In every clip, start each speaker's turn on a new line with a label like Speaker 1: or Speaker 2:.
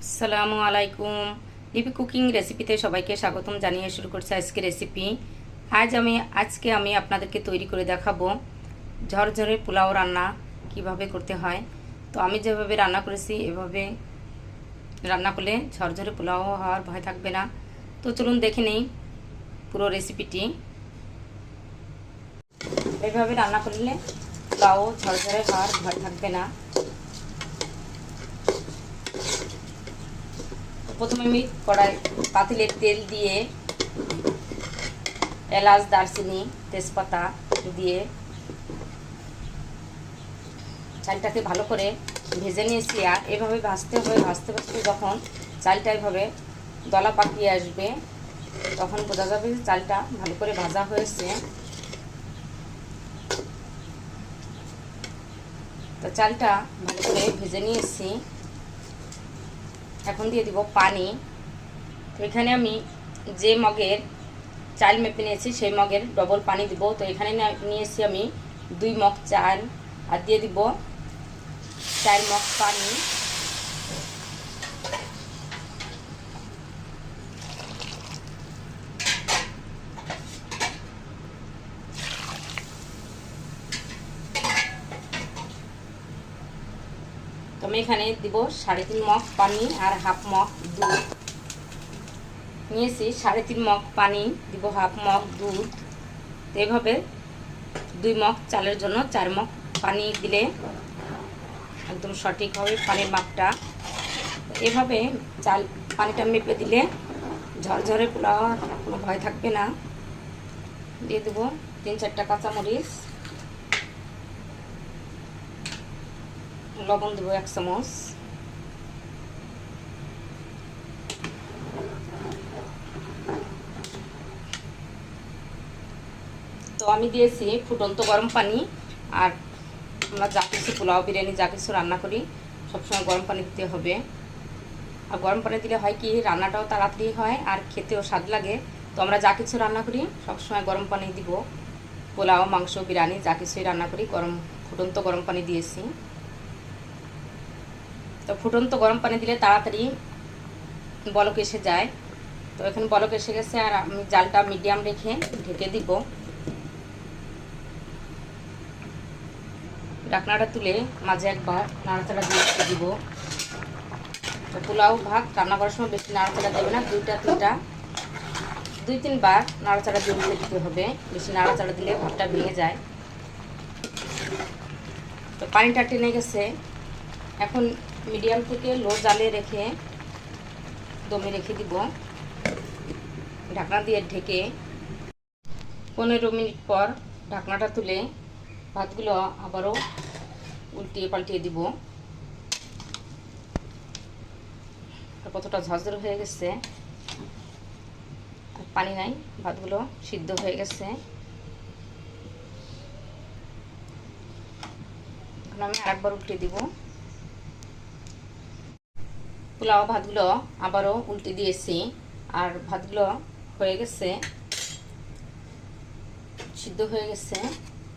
Speaker 1: আসসালামু আলাইকুম। লিপি কুকিং রেসিপিতে সবাইকে স্বাগতম জানিয়ে শুরু করছি আজকে রেসিপি। আজকে আমি আপনাদেরকে তৈরি করে দেখাবো ঝরঝরে পোলাও রান্না কিভাবে করতে হয়। তো আমি যেভাবে রান্না করেছি এভাবে রান্না করলে ঝরঝরে পোলাও হওয়ার ভয় থাকবে না। তো চলুন দেখে নেই পুরো রেসিপিটি। এভাবে রান্না করলে পোলাও ঝরঝরে হওয়ার ভয় থাকবে না। প্রথমে আমি পাতিলে তেল দিয়ে এলাচ, দারচিনি, তেজপাতা দিয়ে চালটাকে ভালো করে ভেজে নিয়েছি। আর এভাবে ভাজতে ভাজতে যখন চালটা এভাবে দলা পাকিয়ে আসবে তখন বোঝা যাবে যে চালটা ভালো করে ভাজা হয়েছে। তো চালটা ভালো করে ভেজে নিয়েছি। এখন দিয়ে দিব পানি। তো এখানে আমি যে মগের চাল মেপে নিয়েছি সেই মগের ডবল পানি দিব। তো এখানে নিয়েছি আমি 2 মগ চাল আর দিয়ে দিব 4 মগ পানি। তো আমি এখানে দিব 3.5 মগ পানি আর হাফ মগ দুধ নিয়েছি। 3.5 মগ পানি দিব, হাফ মগ দুধ। তো এভাবে 2 মগ চালের জন্য 4 মগ পানি দিলে একদম সঠিক হবে পানির মাপটা। এভাবে পানিটা মেপে দিলে ঝরঝরে পোলাও কোনো ভয় থাকবে না। দিয়ে দেবো 3-4টা কাঁচামরিচ, লবণ দেবো 1 চামচ। তো আমি দিয়েছি ফুটন্ত গরম পানি। আর আমরা যা কিছু পোলাও, বিরিয়ানি যা কিছু রান্না করি সবসময় গরম পানি দিতে হবে। আর গরম পানি দিলে হয় কি, রান্নাটাও তাড়াতাড়ি হয় আর খেতেও স্বাদ লাগে। তো আমরা যা কিছু রান্না করি সবসময় গরম পানি দিব। পোলাও, মাংস, বিরিয়ানি যা কিছুই রান্না করি ফুটন্ত গরম পানি দিয়েছি। তো ফুটন্ত গরম পানি দিলে তাড়াতাড়ি বলক এসে যায়। তো এখন বলক এসে গেছে আর আমি জালটা মিডিয়াম রেখে ঢেকে দিব। ঢাকনাটা তুলে মাঝে একবার নাড়াচাড়া দিয়ে দিব। তো পোলাও ভাত রান্না করার সময় বেশি নাড়াচাড়া দেবে না, 2-3 বার নাড়াচাড়া দিয়ে উঠে দিতে হবে। বেশি নাড়াচাড়া দিলে ভাতটা ভেঙে যায়। তো পানিটা টেনে গেছে। এখন মিডিয়াম থেকে লো জালে রেখে দমে রেখে দিব। ঢাকনা দিয়ে ঢেকে 15 মিনিট পর ঢাকনাটা তুলে ভাতগুলো আবারও উল্টিয়ে পাল্টিয়ে দিব। কতটা ঝরঝরে হয়ে গেছে, পানি নাই, ভাতগুলো সিদ্ধ হয়ে গেছে। এখন আমি আরেকবার উল্টে দিব। পোলাও ভাতগুলো আবারও উল্টে দিয়েছি আর ভাতগুলো হয়ে গেছে, সিদ্ধ হয়ে গেছে।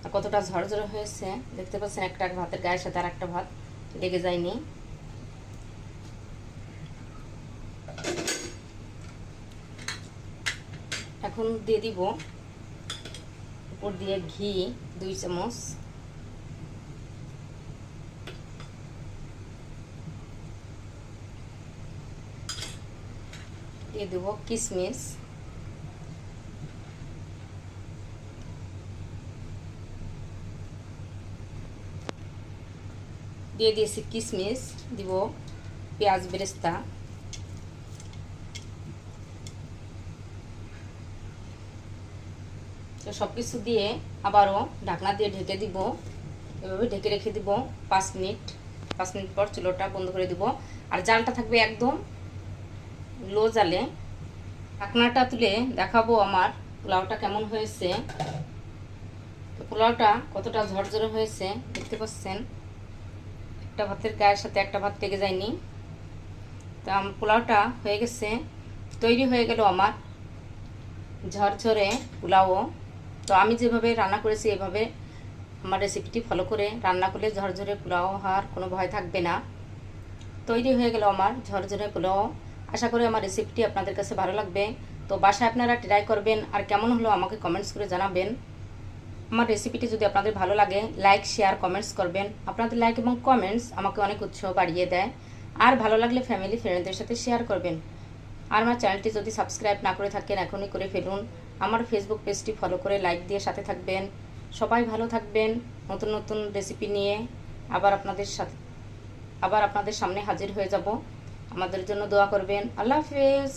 Speaker 1: আর কতটা ঝরঝরে হয়েছে দেখতে পাচ্ছেন। একটা ভাতের গায়ের সাথে আর একটা ভাত লেগে যায়নি। এখন দিয়ে দিব উপর দিয়ে ঘি 2 চামচ। দিয়ে দেব কিশমিশ, দিয়ে দিয়েছি কিশমিশ। দিব পেঁয়াজ বেরেস্তা, তো সব কিছু দিয়ে আবারও ঢাকনা দিয়ে ঢেকে দিব। এভাবে ঢেকে রেখে দিব 5 মিনিট। 5 মিনিট পর চুলোটা বন্ধ করে দিব। আর জালটা থাকবে একদম লো জালে। ঢাকনাটা তুলে দেখাবো আমার পোলাওটা কেমন হয়েছে। তো পোলাওটা কতটা ঝরঝরে হয়েছে দেখতে পাচ্ছেন। একটা ভাতের গায়ের সাথে একটা ভাত লেগে যায়নি। তা পোলাওটা হয়ে গেছে, তৈরি হয়ে গেল আমার ঝরঝরে পোলাও। তো আমি যেভাবে রান্না করেছি এভাবে আমার রেসিপিটি ফলো করে রান্না করলে ঝরঝরে পোলাও হওয়ার কোনো ভয় থাকবে না। তো তৈরি হয়ে গেল আমার ঝরঝরে পোলাও। আশা করি আমার রেসিপিটি আপনাদের কাছে ভালো লাগবে। তো বাসায় আপনারা ট্রাই করবেন, আর কেমন হলো আমাকে কমেন্টস করে জানাবেন। আমার রেসিপিটি যদি আপনাদের ভালো লাগে লাইক শেয়ার কমেন্টস করবেন। আপনাদের লাইক এবং কমেন্টস আমাকে অনেক উৎসাহ বাড়িয়ে দেয়। আর ভালো লাগলে ফ্যামিলি ফ্রেন্ডদের সাথে শেয়ার করবেন। আর আমার চ্যানেলটি যদি সাবস্ক্রাইব না করে থাকেন এখনই করে ফেলুন। আমার ফেসবুক পেজটি ফলো করে লাইক দিয়ে সাথে থাকবেন। সবাই ভালো থাকবেন। নতুন নতুন রেসিপি নিয়ে আবার আপনাদের সামনে হাজির হয়ে যাব। আমাদের জন্য দোয়া করবেন। আল্লাহ হাফেজ।